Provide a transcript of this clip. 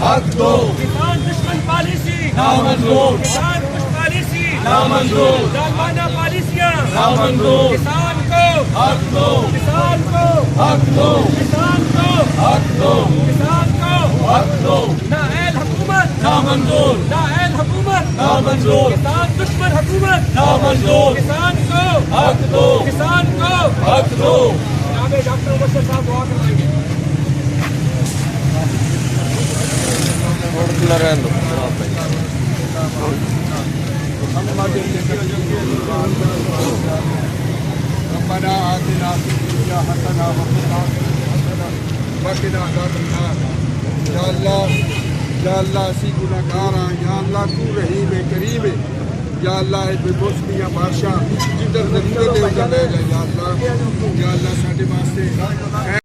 حق دو کسان دشمن پالیسی نامنظور کسان کش پالیسی نامنظور ظالمانہ پالیسیاں نامنظور کسان کو حق دو کسان کو حق دو کسان کو حق دو کسان کو حق دو نااہل حکومت نامنظور نااہل حکومت نامنظور کسان دشمن حکومت نامنظور کسان کو حق دو کسان کو حق دو جناب ڈاکٹر مبشر صاحب دعا کروائیں گے. ربنا آتنا في الدنيا حسنة وفي الآخرة حسنة وقنا عذاب النار. یا اللہ اسی گناہگار ہاں. یا اللہ تو رحیم ہے کریم ہے. یا اللہ اے بے بس میاں بادشاہ جدھر ضرورت ہے ادھر لے جا. یا اللہ ساڈے واسطے